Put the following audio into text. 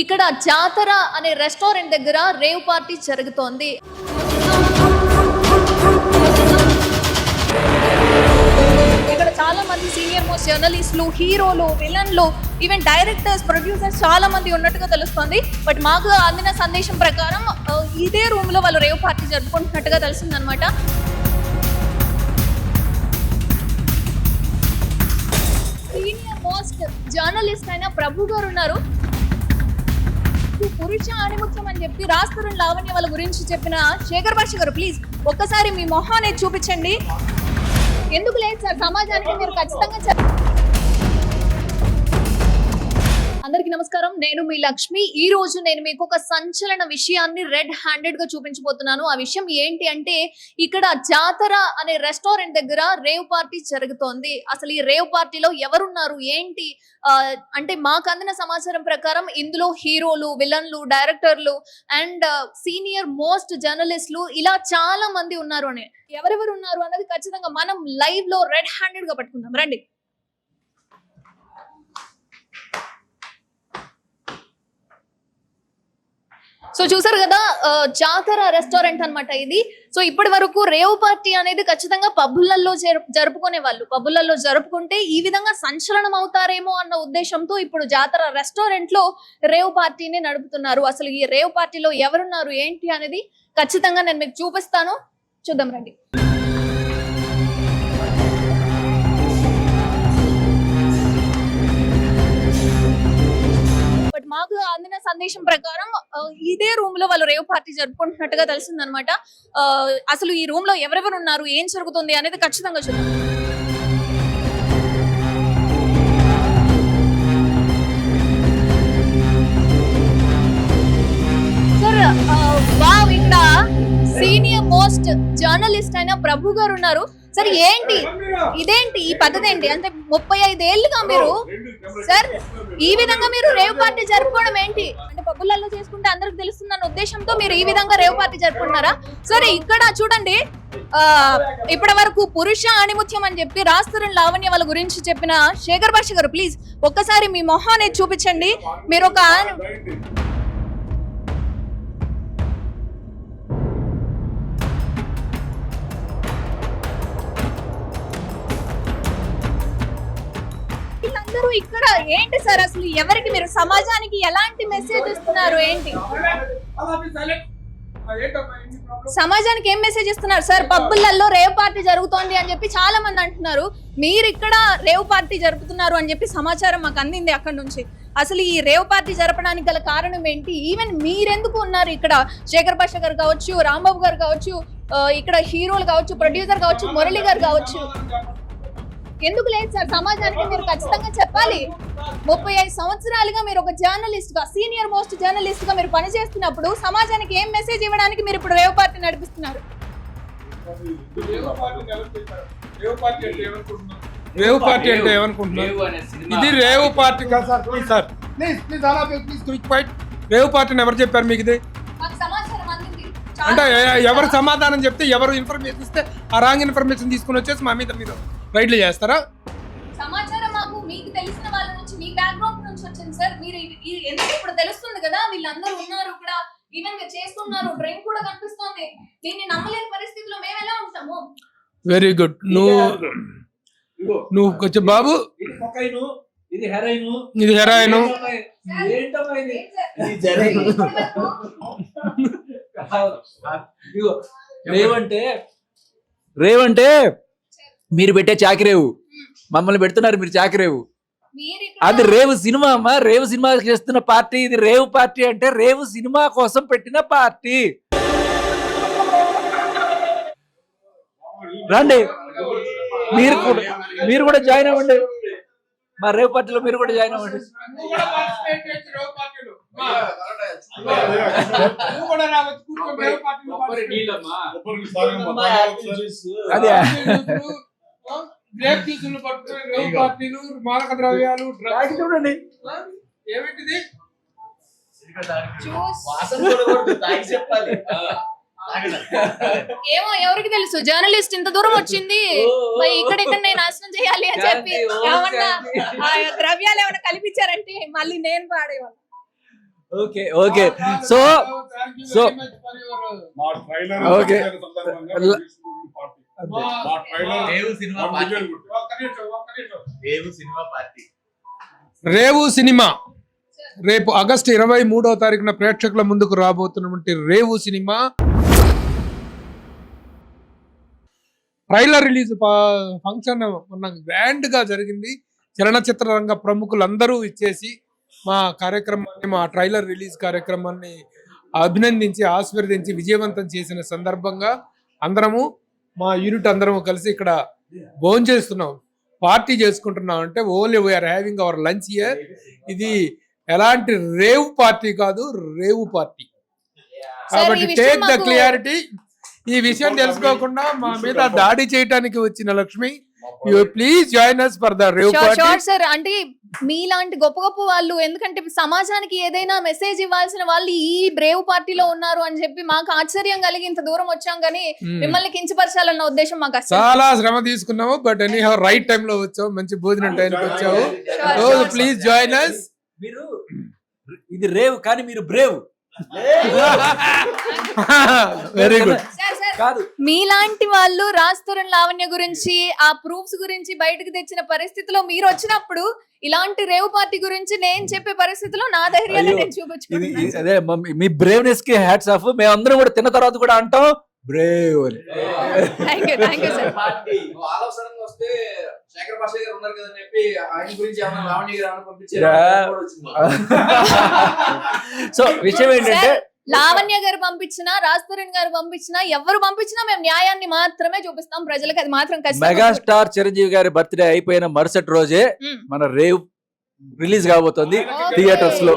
ఇక్కడ జాతర అనే రెస్టారెంట్ దగ్గర రేవ్ పార్టీ జరుగుతోంది. ఇక్కడ చాలా మంది సీనియర్ మోస్ట్ జర్నలిస్టులు, హీరోలు, విలన్లు, ఈవెన్ డైరెక్టర్స్, ప్రొడ్యూసర్స్ చాలా మంది ఉన్నట్టుగా తెలుస్తోంది. బట్ మాకు అందిన సందేశం ప్రకారం ఇదే రూమ్ లో వాళ్ళు రేవ్ పార్టీ జరుపుకుంటున్నట్టుగా తెలిసిందనమాట. సీనియర్ మోస్ట్ జర్నలిస్ట్ అయిన ప్రభు గారు ఉన్నారు. పురుష ఆణిముత్యం అని చెప్పి రాస్తరుణ్ లావణ్య వాళ్ళ గురించి చెప్పిన శేఖర్ భాష గారు, ప్లీజ్ ఒక్కసారి మీ మొహాన్ని చూపించండి. ఎందుకు లేదు సార్, సమాజానికి మీరు ఖచ్చితంగా అందరికీ నమస్కారం, నేను మీ లక్ష్మి. ఈ రోజు నేను మీకు ఒక సంచలన విషయాన్ని రెడ్ హ్యాండెడ్ గా చూపించబోతున్నాను. ఆ విషయం ఏంటి అంటే, ఇక్కడ జాతర అనే రెస్టారెంట్ దగ్గర రేవ్ పార్టీ జరుగుతోంది. అసలు ఈ రేవ్ పార్టీలో ఎవరున్నారు ఏంటి అంటే, మాకు అందిన సమాచారం ప్రకారం ఇందులో హీరోలు, విలన్లు, డైరెక్టర్లు అండ్ సీనియర్ మోస్ట్ జర్నలిస్టులు ఇలా చాలా మంది ఉన్నారు. అని ఎవరెవరు ఉన్నారు అన్నది ఖచ్చితంగా మనం లైవ్ లో రెడ్ హ్యాండెడ్ గా పట్టుకుందాం. రండి. సో చూసారు కదా, జాతర రెస్టారెంట్ అన్నమాట ఇది. సో ఇప్పటి వరకు రేవ్ పార్టీ అనేది ఖచ్చితంగా పబ్బులలో జరుపుకునే వాళ్ళు, పబ్బులలో జరుపుకుంటే ఈ విధంగా సంచలనం అవుతారేమో అన్న ఉద్దేశంతో ఇప్పుడు జాతర రెస్టారెంట్ లో రేవ్ పార్టీని నడుపుతున్నారు. అసలు ఈ రేవ్ పార్టీలో ఎవరున్నారు ఏంటి అనేది ఖచ్చితంగా నేను మీకు చూపిస్తాను. చూద్దాం రండి. మాకు అందిన సందేశం ప్రకారం ఇదే రూమ్ లో వాళ్ళు రేవ్ పార్టీ జరుపుకుంటున్నట్టుగా తెలిసిందనమాట. అసలు ఈ రూమ్ లో ఎవరెవరు ఉన్నారు, ఏం జరుగుతుంది అనేది ఖచ్చితంగా చూద్దాం. సార్ వావ్, ఇక్కడ సీనియర్ మోస్ట్ జర్నలిస్ట్ అయిన ప్రభు గారు ఉన్నారు. సార్ ఏంటి ఇదేంటి ఈ పద్ధతి ఏంటి? అంటే 35 ఏళ్ళుగా మీరు సార్ ఈ విధంగా మీరు రేవ్ పార్టీ జరుపుకోవడం ఏంటి? అంటే పబ్బులలో చేసుకుంటే అందరికి తెలుస్తుందన్న ఉద్దేశంతో మీరు ఈ విధంగా రేవ్ పార్టీ జరుపుకుంటున్నారా? సరే, ఇక్కడ చూడండి, ఇప్పటి వరకు పురుష ఆణిముత్యం అని చెప్పి రాస్తరుణ్ లావణ్య వాళ్ళ గురించి చెప్పిన శేఖర్ భాష గారు, ప్లీజ్ ఒక్కసారి మీ మొహాన్ని చూపించండి. మీరు ఒక అందరూ ఇక్కడ ఏంటి సార్, అసలు ఎవరికి మీరు సమాజానికి ఎలాంటి మెసేజ్ ఇస్తున్నారు ఏంటి? సమాజానికి ఏం మెసేజ్ ఇస్తున్నారు సార్? పబ్బులలో రేవ్ పార్టీ జరుగుతోంది అని చెప్పి చాలా మంది అంటున్నారు. మీరు ఇక్కడ రేవ్ పార్టీ జరుపుతున్నారు అని చెప్పి సమాచారం మాకు అందింది అక్కడ నుంచి. అసలు ఈ రేవ్ పార్టీ జరపడానికి గల కారణం ఏంటి? ఈవెన్ మీరెందుకు ఉన్నారు ఇక్కడ? శేఖర్ భాష గారు కావచ్చు, రాంబాబు గారు కావచ్చు, ఇక్కడ హీరోలు కావచ్చు, ప్రొడ్యూసర్ కావచ్చు, మురళి గారు కావచ్చు, ఎందుకు లేదు సార్? సమాజానికి మీరు ఖచ్చితంగా చెప్పాలి. 35 సంవత్సరాలుగా మీరు ఒక జర్నలిస్ట్ గా, సీనియర్ మోస్ట్ జర్నలిస్ట్ గా మీరు పనిచేస్తున్నప్పుడు సమాజానికి ఏం మెసేజ్ ఇవ్వడానికి మీరు ఇప్పుడు రేవ్ పార్టీ నడిపిస్తున్నారు? రేవ్ పార్టీ అంటే ఏమనుకుంటున్నారు? ఇది రేవ్ పార్టీ కాదు sir. Please sir, please please అలా ప్లీజ్ క్విక్ ఫైట్. రేవ్ పార్టీని ఎవరు చెప్పారు మీకు? ఇది అంటే ఎవరు సమాధానం చెప్తే, ఎవరు ఇన్ఫర్మేషన్ ఇస్తే ఆ రాంగ్ ఇన్ఫర్మేషన్ తీసుకుని వచ్చేసి మా మీద మీరు రైడ్లు చేస్తారా? సమాచారం మాకు మీకు తెలిసిన వాళ్ళ నుంచి, మీ బ్యాక్గ్రౌండ్ నుంచి వచ్చింది సార్. మీరు ఎందుకు ఇప్పుడు తెలుస్తుంది కదా, వీళ్ళందరూ ఉన్నారు ఇక్కడ, ఈవెన్ మీరు చేస్తున్నారు, డ్రింక్ కూడా కనిపిస్తోంది. దీన్ని నమ్మలేని పరిస్థితిలో మేము ఎలా ఉంటాము? Very good. నువ్వు కొంచెం బాబు, ఇది హెరాయిన్, ఇది హెరాయిన్. రేవంటే మీరు పెట్టే చాకిరేవు, మమ్మల్ని పెడుతున్నారు మీరు చాకిరేవు. అది రేవు సినిమా అమ్మా, రేవు సినిమా చేస్తున్న పార్టీ ఇది. రేవు పార్టీ అంటే రేవు సినిమా కోసం పెట్టిన పార్టీ. రండి, మీరు కూడా జాయిన్ అవ్వండి మా రేవు పార్టీలో. మీరు కూడా జాయిన్ అవ్వండి. అదే మాదక ద్రవ్యాలు చూడండి. ఏమో ఎవరికి తెలుసు, జర్నలిస్ట్ ఇంత దూరం వచ్చింది ఇక్కడ నేను నాశనం చేయాలి అని చెప్పి ఏమన్నా ద్రవ్యాలు ఏమైనా కల్పించారంటే మళ్ళీ నేను పాడేవాళ్ళు. Okay okay so so okay Revu cinema రేపు ఆగస్టు 23వ తారీఖున ప్రేక్షకుల ముందుకు రాబోతున్నటువంటి Revu cinema trailer release function మొన్న గ్రాండ్ గా జరిగింది. చలనచిత్ర రంగ ప్రముఖులందరూ ఇచ్చేసి మా కార్యక్రమాన్ని, మా ట్రైలర్ రిలీజ్ కార్యక్రమాన్ని అభినందించి ఆశీర్వదించి విజయవంతం చేసిన సందర్భంగా అందరము మా యూనిట్ అందరము కలిసి ఇక్కడ భోంచేస్తున్నాం, పార్టీ చేసుకుంటున్నాం. అంటే only we are having our lunch here. ఇది ఎలాంటి రేవ్ పార్టీ కాదు, రేవు పార్టీ. కాబట్టి టేక్ ద క్లియారిటీ. ఈ విషయం తెలుసుకోకుండా మా మీద దాడి చేయడానికి వచ్చిన Lakshmi, you please join us for the rave party. Sir అంటే మీలాంటి గొప్ప గొప్ప వాళ్ళు, ఎందుకంటే సమాజానికి ఏదైనా మెసేజ్ ఇవ్వాల్సిన వాళ్ళు ఈ రేవ్ పార్టీలో ఉన్నారు అని చెప్పి మాకు ఆశ్చర్యం కలిగి ఇంత దూరం వచ్చాం. కానీ మిమ్మల్ని కించపరచాలన్న ఉద్దేశం మాకు అసలు. చాలా శ్రమ తీసుకున్నాము, but any how right time లో వచ్చావు, మంచి భోజనం టైంకి వచ్చావు. Please join us. మీరు ఇది రేవ్ కానీ మీరు బ్రేవ్. Very good. కాదు, మీలాంటి వాళ్ళు రాజ్-తరుణ్ లావణ్య గురించి ఆ ప్రూఫ్స్ గురించి బయటకు తెచ్చిన పరిస్థితిలో మీరు వచ్చినప్పుడు ఇలాంటి రేవ్ పార్టీ గురించి నేను చెప్పే పరిస్థితిలో నా ధైర్యాన్ని నేను చూపించుకుంటున్నాను. అదే మీ బ్రేవ్నెస్ కి హ్యాట్స్ ఆఫ్. మేమందరం కూడా తిన్న తర్వాత కూడా అంటాం బ్రేవ్ అని. Thank you sir. సో విషయం ఏంటంటే లావణ్య గారు పంపించినా, రాజ్-తరుణ్ గారు పంపించినా, ఎవరు పంపించినా మేము న్యాయాన్ని మాత్రమే చూపిస్తాం ప్రజలకు. అది మాత్రం మెగాస్టార్ చిరంజీవి గారి బర్త్డే అయిపోయిన మరుసటి రోజే మన రేవ్ రిలీజ్ కాబోతుంది థియేటర్స్ లో.